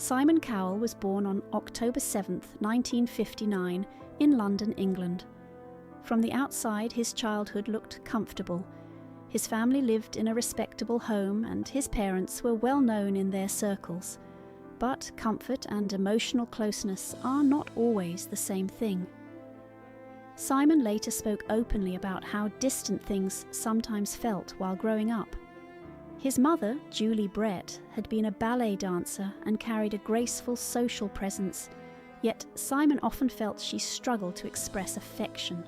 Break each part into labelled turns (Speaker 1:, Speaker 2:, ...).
Speaker 1: Simon Cowell was born on October 7, 1959, in London, England. From the outside, his childhood looked comfortable. His family lived in a respectable home and his parents were well known in their circles. But comfort and emotional closeness are not always the same thing. Simon later spoke openly about how distant things sometimes felt while growing up. His mother, Julie Brett, had been a ballet dancer and carried a graceful social presence, yet Simon often felt she struggled to express affection.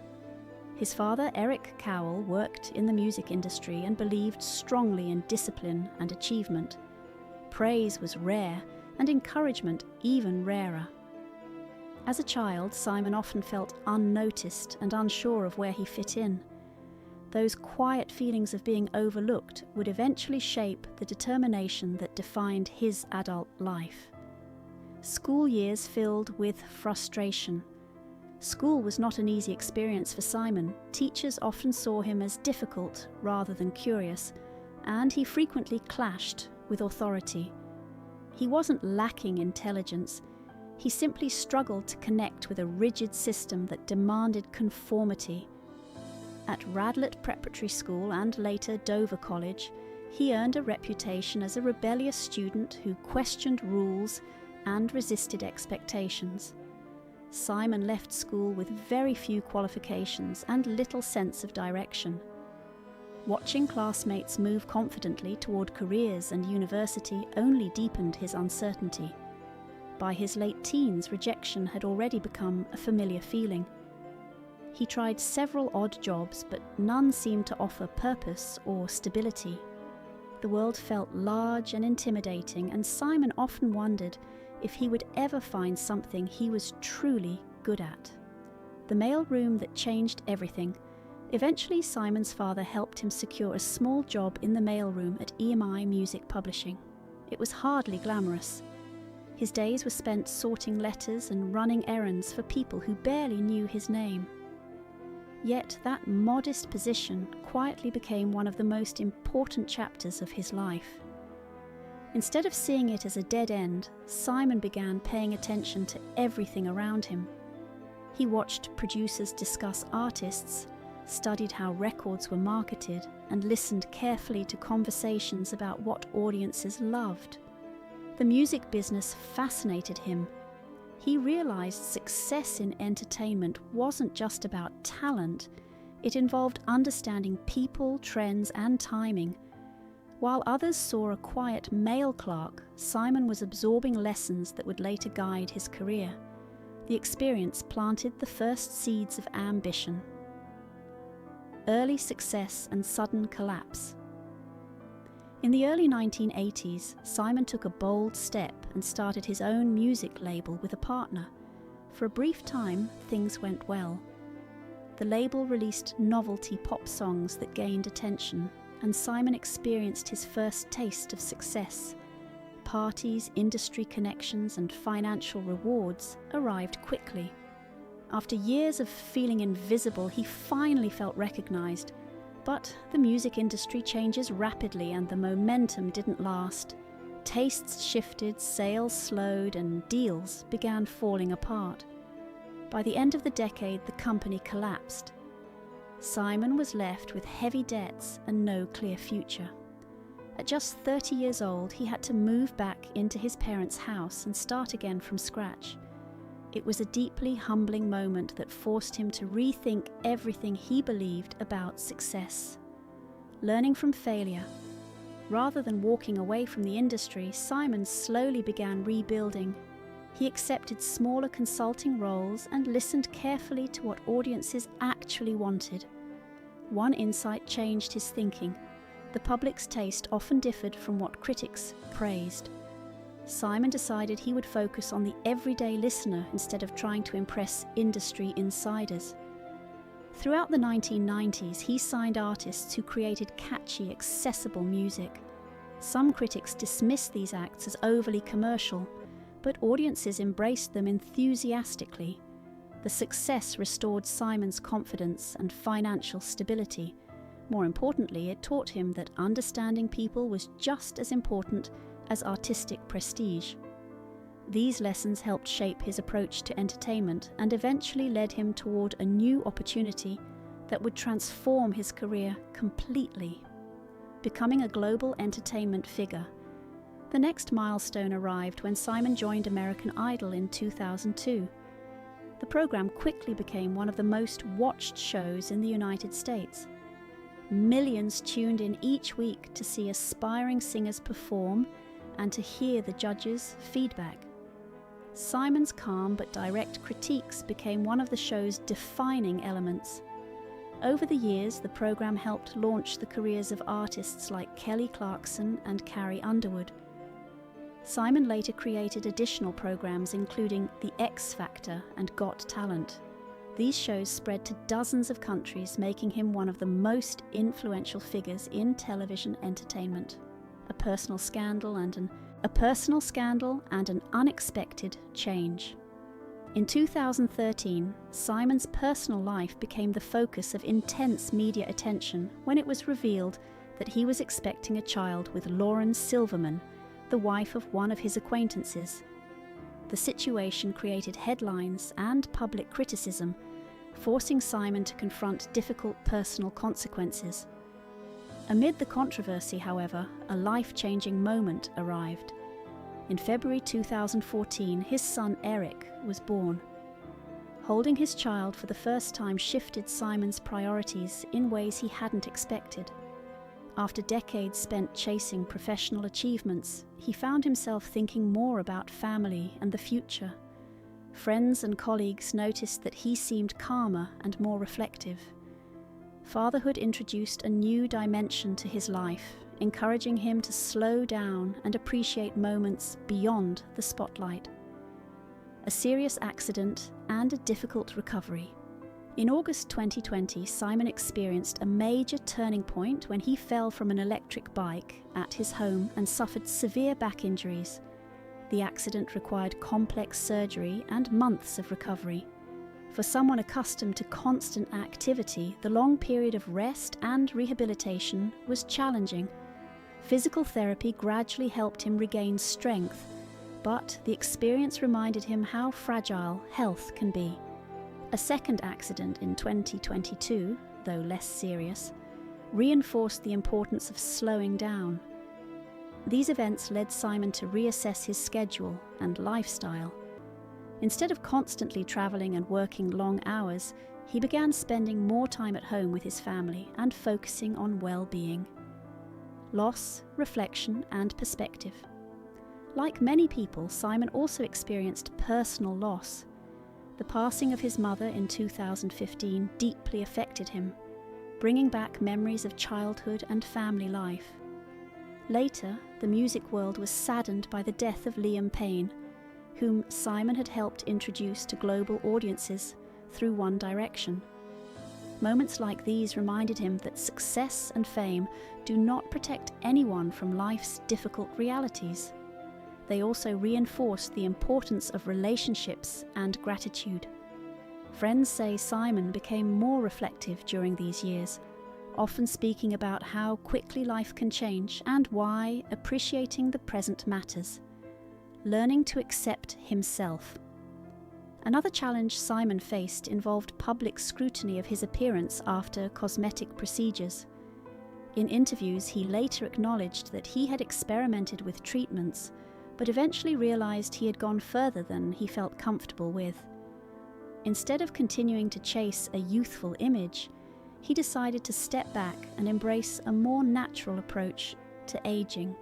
Speaker 1: His father, Eric Cowell, worked in the music industry and believed strongly in discipline and achievement. Praise was rare, and encouragement even rarer. As a child, Simon often felt unnoticed and unsure of where he fit in. Those quiet feelings of being overlooked would eventually shape the determination that defined his adult life. School years filled with frustration. School was not an easy experience for Simon. Teachers often saw him as difficult rather than curious, and he frequently clashed with authority. He wasn't lacking intelligence. He simply struggled to connect with a rigid system that demanded conformity. At Radlett Preparatory School and later Dover College, he earned a reputation as a rebellious student who questioned rules and resisted expectations. Simon left school with very few qualifications and little sense of direction. Watching classmates move confidently toward careers and university only deepened his uncertainty. By his late teens, rejection had already become a familiar feeling. He tried several odd jobs, but none seemed to offer purpose or stability. The world felt large and intimidating, and Simon often wondered if he would ever find something he was truly good at. The mailroom that changed everything. Eventually, Simon's father helped him secure a small job in the mailroom at EMI Music Publishing. It was hardly glamorous. His days were spent sorting letters and running errands for people who barely knew his name. Yet that modest position quietly became one of the most important chapters of his life. Instead of seeing it as a dead end, Simon began paying attention to everything around him. He watched producers discuss artists, studied how records were marketed, and listened carefully to conversations about what audiences loved. The music business fascinated him. He realized success in entertainment wasn't just about talent, it involved understanding people, trends, and timing. While others saw a quiet mail clerk, Simon was absorbing lessons that would later guide his career. The experience planted the first seeds of ambition. Early success and sudden collapse. In the early 1980s, Simon took a bold step and started his own music label with a partner. For a brief time, things went well. The label released novelty pop songs that gained attention, and Simon experienced his first taste of success. Parties, industry connections, and financial rewards arrived quickly. After years of feeling invisible, he finally felt recognized. But the music industry changes rapidly and the momentum didn't last. Tastes shifted, sales slowed, and deals began falling apart. By the end of the decade, the company collapsed. Simon was left with heavy debts and no clear future. At just 30 years old, he had to move back into his parents' house and start again from scratch. It was a deeply humbling moment that forced him to rethink everything he believed about success. Learning from failure. Rather than walking away from the industry, Simon slowly began rebuilding. He accepted smaller consulting roles and listened carefully to what audiences actually wanted. One insight changed his thinking. The public's taste often differed from what critics praised. Simon decided he would focus on the everyday listener instead of trying to impress industry insiders. Throughout the 1990s, he signed artists who created catchy, accessible music. Some critics dismissed these acts as overly commercial, but audiences embraced them enthusiastically. The success restored Simon's confidence and financial stability. More importantly, it taught him that understanding people was just as important as artistic prestige. These lessons helped shape his approach to entertainment and eventually led him toward a new opportunity that would transform his career completely, becoming a global entertainment figure. The next milestone arrived when Simon joined American Idol in 2002. The program quickly became one of the most watched shows in the United States. Millions tuned in each week to see aspiring singers perform and to hear the judges' feedback. Simon's calm but direct critiques became one of the show's defining elements. Over the years, the program helped launch the careers of artists like Kelly Clarkson and Carrie Underwood. Simon later created additional programs including The X Factor and Got Talent. These shows spread to dozens of countries, making him one of the most influential figures in television entertainment. A personal scandal and an unexpected change. In 2013, Simon's personal life became the focus of intense media attention when it was revealed that he was expecting a child with Lauren Silverman, the wife of one of his acquaintances. The situation created headlines and public criticism, forcing Simon to confront difficult personal consequences. Amid the controversy, however, a life-changing moment arrived. In February 2014, his son Eric was born. Holding his child for the first time shifted Simon's priorities in ways he hadn't expected. After decades spent chasing professional achievements, he found himself thinking more about family and the future. Friends and colleagues noticed that he seemed calmer and more reflective. Fatherhood introduced a new dimension to his life, encouraging him to slow down and appreciate moments beyond the spotlight. A serious accident and a difficult recovery. In August 2020, Simon experienced a major turning point when he fell from an electric bike at his home and suffered severe back injuries. The accident required complex surgery and months of recovery. For someone accustomed to constant activity, the long period of rest and rehabilitation was challenging. Physical therapy gradually helped him regain strength, but the experience reminded him how fragile health can be. A second accident in 2022, though less serious, reinforced the importance of slowing down. These events led Simon to reassess his schedule and lifestyle. Instead of constantly traveling and working long hours, he began spending more time at home with his family and focusing on well-being. Loss, reflection, and perspective. Like many people, Simon also experienced personal loss. The passing of his mother in 2015 deeply affected him, bringing back memories of childhood and family life. Later, the music world was saddened by the death of Liam Payne, whom Simon had helped introduce to global audiences through One Direction. Moments like these reminded him that success and fame do not protect anyone from life's difficult realities. They also reinforced the importance of relationships and gratitude. Friends say Simon became more reflective during these years, often speaking about how quickly life can change and why appreciating the present matters. Learning to accept himself. Another challenge Simon faced involved public scrutiny of his appearance after cosmetic procedures. In interviews, he later acknowledged that he had experimented with treatments, but eventually realized he had gone further than he felt comfortable with. Instead of continuing to chase a youthful image, he decided to step back and embrace a more natural approach to aging.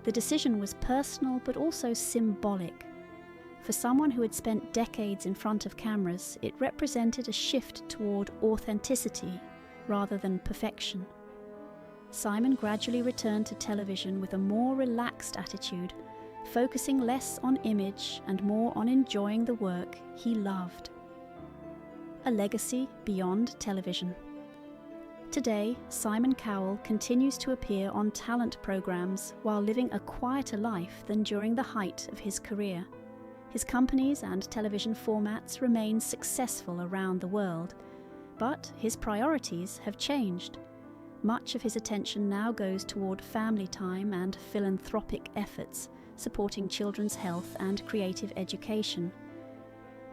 Speaker 1: The decision was personal but also symbolic. For someone who had spent decades in front of cameras, it represented a shift toward authenticity rather than perfection. Simon gradually returned to television with a more relaxed attitude, focusing less on image and more on enjoying the work he loved. A legacy beyond television. Today, Simon Cowell continues to appear on talent programs while living a quieter life than during the height of his career. His companies and television formats remain successful around the world, but his priorities have changed. Much of his attention now goes toward family time and philanthropic efforts, supporting children's health and creative education.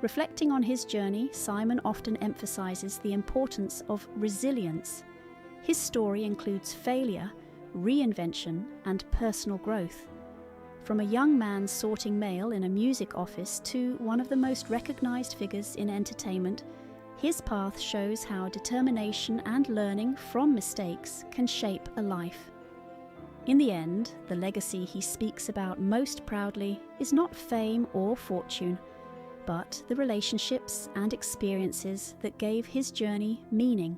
Speaker 1: Reflecting on his journey, Simon often emphasizes the importance of resilience. His story includes failure, reinvention, and personal growth. From a young man sorting mail in a music office to one of the most recognized figures in entertainment, his path shows how determination and learning from mistakes can shape a life. In the end, the legacy he speaks about most proudly is not fame or fortune, but the relationships and experiences that gave his journey meaning.